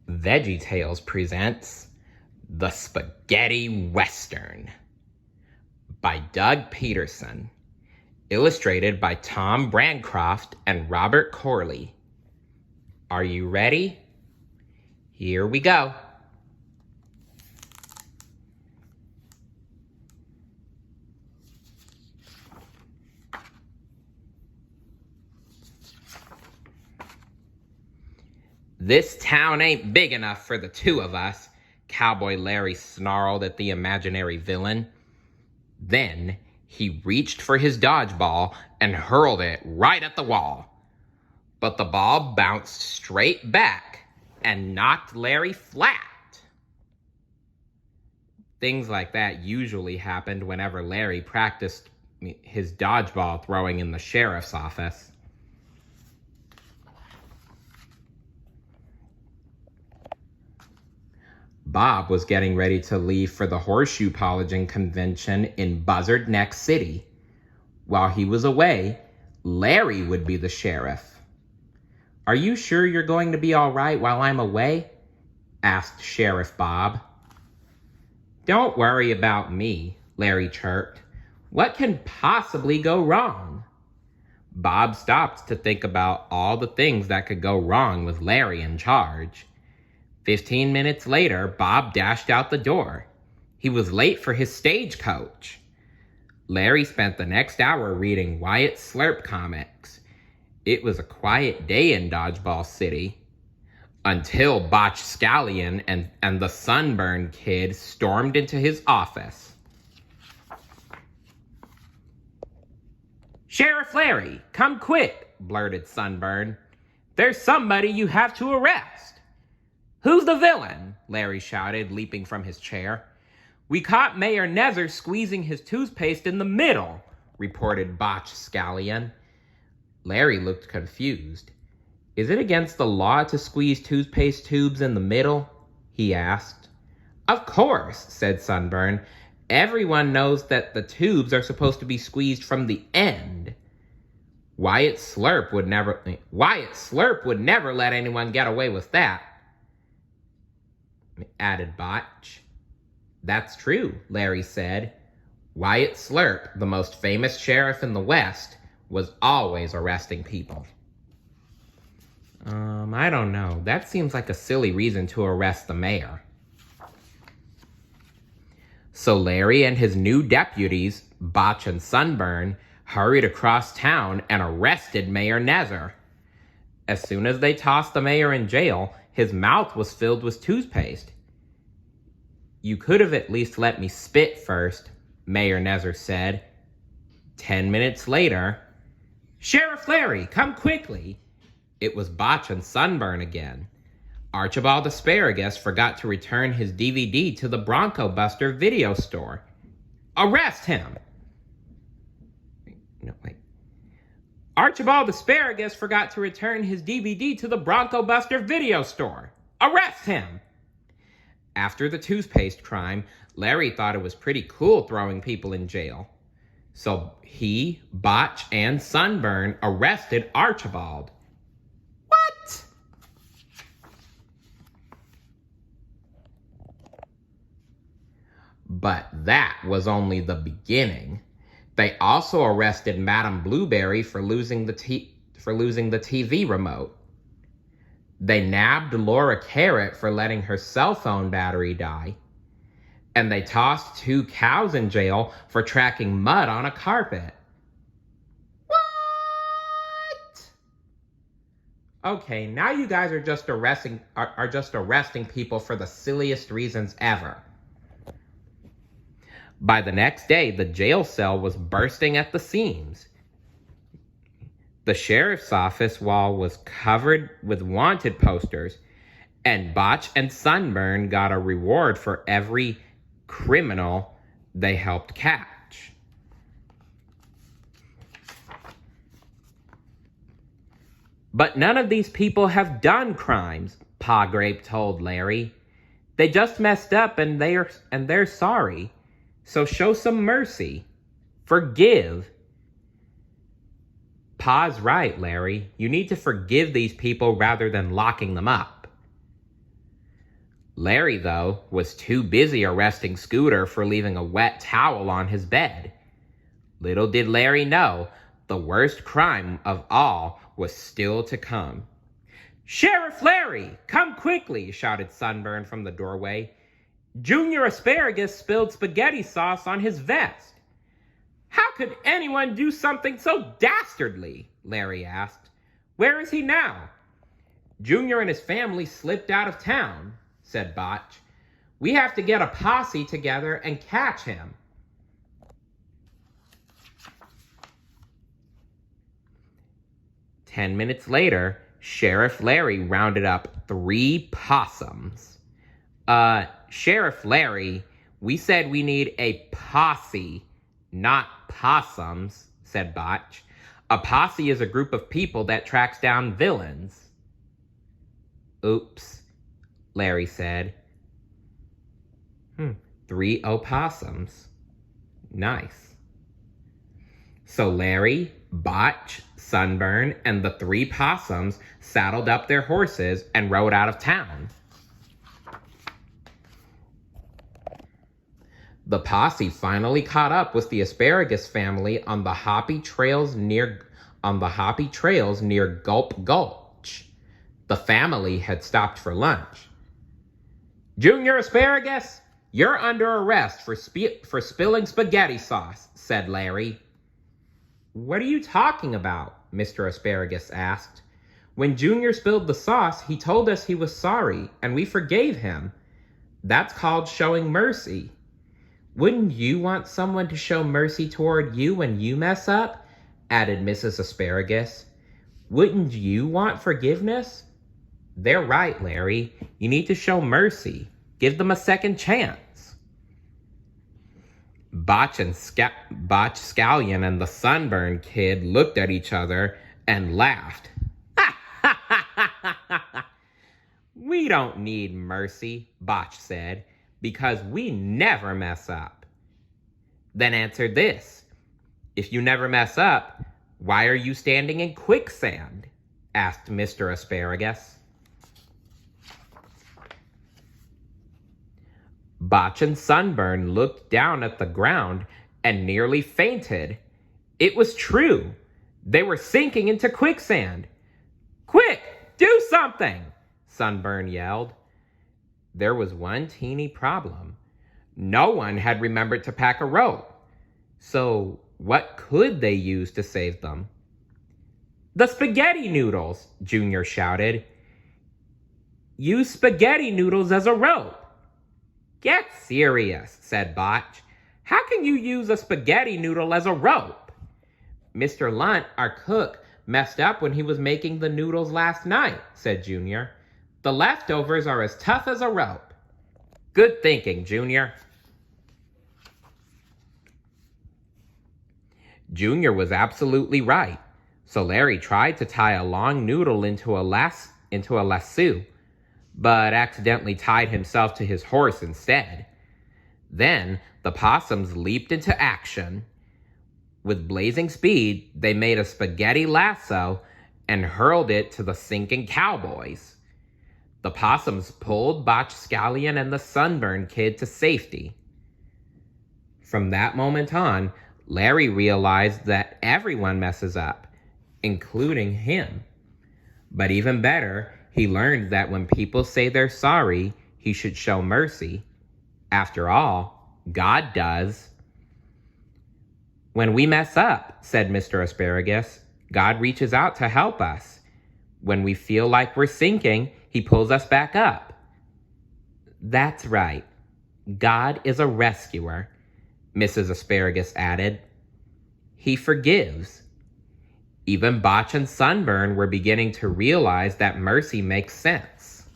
VeggieTales presents The Spaghetti Western by Doug Peterson, illustrated by Tom Brancroft and Robert Corley. Are you ready? Here we go. This town ain't big enough for the two of us, Cowboy Larry snarled at the imaginary villain. Then he reached for his dodgeball and hurled it right at the wall. But the ball bounced straight back and knocked Larry flat. Things like that usually happened whenever Larry practiced his dodgeball throwing in the sheriff's office. Bob was getting ready to leave for the horseshoe polishing convention in Buzzard Neck City. While he was away, Larry would be the sheriff. "Are you sure you're going to be all right while I'm away?" asked Sheriff Bob. "Don't worry about me," Larry chirped. "What can possibly go wrong?" Bob stopped to think about all the things that could go wrong with Larry in charge. 15 minutes later, Bob dashed out the door. He was late for his stagecoach. Larry spent the next hour reading Wyatt Slurp comics. It was a quiet day in Dodgeball City. Until Botch Scallion and the Sunburn Kid stormed into his office. "Sheriff Larry, come quick," blurted Sunburn. "There's somebody you have to arrest." "Who's the villain?" Larry shouted, leaping from his chair. "We caught Mayor Nether squeezing his toothpaste in the middle," reported Botch Scallion. Larry looked confused. "Is it against the law to squeeze toothpaste tubes in the middle?" he asked. "Of course," said Sunburn. "Everyone knows that the tubes are supposed to be squeezed from the end. Wyatt Slurp would never let anyone get away with that," added Botch. "That's true," Larry said. "Wyatt Slurp, the most famous sheriff in the West, was always arresting people." I don't know. That seems like a silly reason to arrest the mayor." So Larry and his new deputies, Botch and Sunburn, hurried across town and arrested Mayor Nether. As soon as they tossed the mayor in jail, his mouth was filled with toothpaste. "You could have at least let me spit first," Mayor Nether said. 10 minutes later, "Sheriff Larry, come quickly." It was Botch and Sunburn again. Archibald Asparagus forgot to return his DVD to the Bronco Buster video store. "Arrest him!" Archibald Asparagus forgot to return his DVD to the Bronco Buster video store. "Arrest him!" After the toothpaste crime, Larry thought it was pretty cool throwing people in jail. So he, Botch, and Sunburn arrested Archibald. What? But that was only the beginning. They also arrested Madame Blueberry for losing the TV remote. They nabbed Laura Carrot for letting her cell phone battery die. And they tossed 2 cows in jail for tracking mud on a carpet. What? Okay, now you guys are just arresting people for the silliest reasons ever. By the next day, the jail cell was bursting at the seams. The sheriff's office wall was covered with wanted posters, and Botch and Sunburn got a reward for every criminal they helped catch. "But none of these people have done crimes," Pa Grape told Larry. "They just messed up and they're sorry. So show some mercy. Forgive." "Pa's right, Larry. You need to forgive these people rather than locking them up." Larry, though, was too busy arresting Scooter for leaving a wet towel on his bed. Little did Larry know, the worst crime of all was still to come. "Sheriff Larry, come quickly," shouted Sunburn from the doorway. "Junior Asparagus spilled spaghetti sauce on his vest." "How could anyone do something so dastardly?" Larry asked. "Where is he now?" "Junior and his family slipped out of town," said Botch. "We have to get a posse together and catch him." "10 minutes later, Sheriff Larry rounded up 3 possums. Sheriff Larry, we said we need a posse, not possums," said Botch. "A posse is a group of people that tracks down villains." "Oops," Larry said. 3 opossums. Nice. So Larry, Botch, Sunburn, and the 3 possums saddled up their horses and rode out of town. The posse finally caught up with the Asparagus family on the hoppy trails near Gulp Gulch. The family had stopped for lunch. "Junior Asparagus, you're under arrest for spilling spaghetti sauce," said Larry. "What are you talking about?" Mr. Asparagus asked. "When Junior spilled the sauce, he told us he was sorry, and we forgave him. That's called showing mercy. Wouldn't you want someone to show mercy toward you when you mess up?" added Mrs. Asparagus. "Wouldn't you want forgiveness?" "They're right, Larry. You need to show mercy. Give them a second chance." Botch Scallion and the Sunburn Kid looked at each other and laughed. "We don't need mercy," Botch said, "because we never mess up." Then answered this: "If you never mess up, why are you standing in quicksand?" asked Mr. Asparagus. Botch and Sunburn looked down at the ground and nearly fainted. It was true. They were sinking into quicksand. "Quick, do something!" Sunburn yelled. There was one teeny problem. No one had remembered to pack a rope. So what could they use to save them? "The spaghetti noodles!" Junior shouted. "Use spaghetti noodles as a rope." "Get serious," said Botch. "How can you use a spaghetti noodle as a rope?" "Mr. Lunt, our cook, messed up when he was making the noodles last night," said Junior. "The leftovers are as tough as a rope." "Good thinking, Junior." Junior was absolutely right. So Larry tried to tie a long noodle into a lasso, but accidentally tied himself to his horse instead. Then the possums leaped into action. With blazing speed, they made a spaghetti lasso and hurled it to the sinking cowboys. The possums pulled Botch Scallion and the Sunburn Kid to safety. From that moment on, Larry realized that everyone messes up, including him. But even better, he learned that when people say they're sorry, he should show mercy. After all, God does. "When we mess up," said Mr. Asparagus, "God reaches out to help us. When we feel like we're sinking, he pulls us back up." "That's right. God is a rescuer," Mrs. Asparagus added. "He forgives." Even Botch and Sunburn were beginning to realize that mercy makes sense.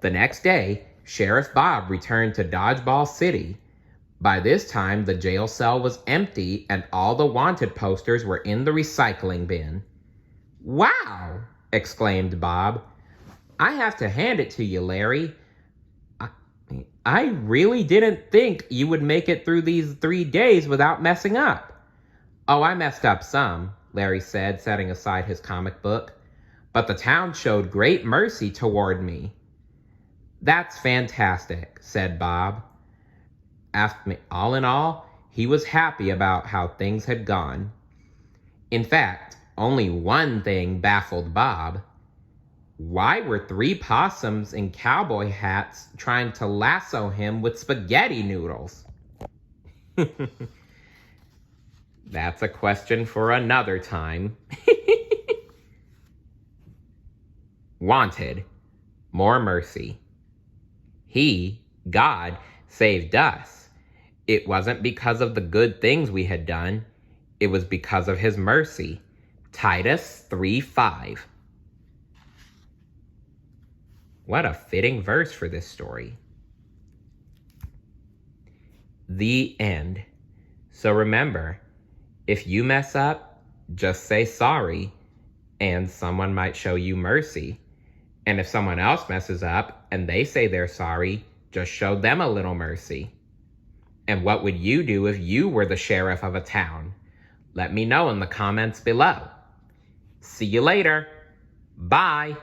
The next day, Sheriff Bob returned to Dodgeball City. By this time, the jail cell was empty and all the wanted posters were in the recycling bin. "Wow!" exclaimed Bob. "I have to hand it to you, Larry. I really didn't think you would make it through these 3 days without messing up." "Oh, I messed up some," Larry said, setting aside his comic book. but the town showed great mercy toward me. That's fantastic, said Bob. All in all, he was happy about how things had gone. In fact, only one thing baffled Bob. Why were 3 possums in cowboy hats trying to lasso him with spaghetti noodles? That's a question for another time. Wanted, more mercy. He, God, saved us. It wasn't because of the good things we had done. It was because of his mercy. Titus 3:5. What a fitting verse for this story. The end. So remember, if you mess up, just say sorry, and someone might show you mercy. And if someone else messes up and they say they're sorry, just show them a little mercy. And what would you do if you were the sheriff of a town? Let me know in the comments below. See you later. Bye.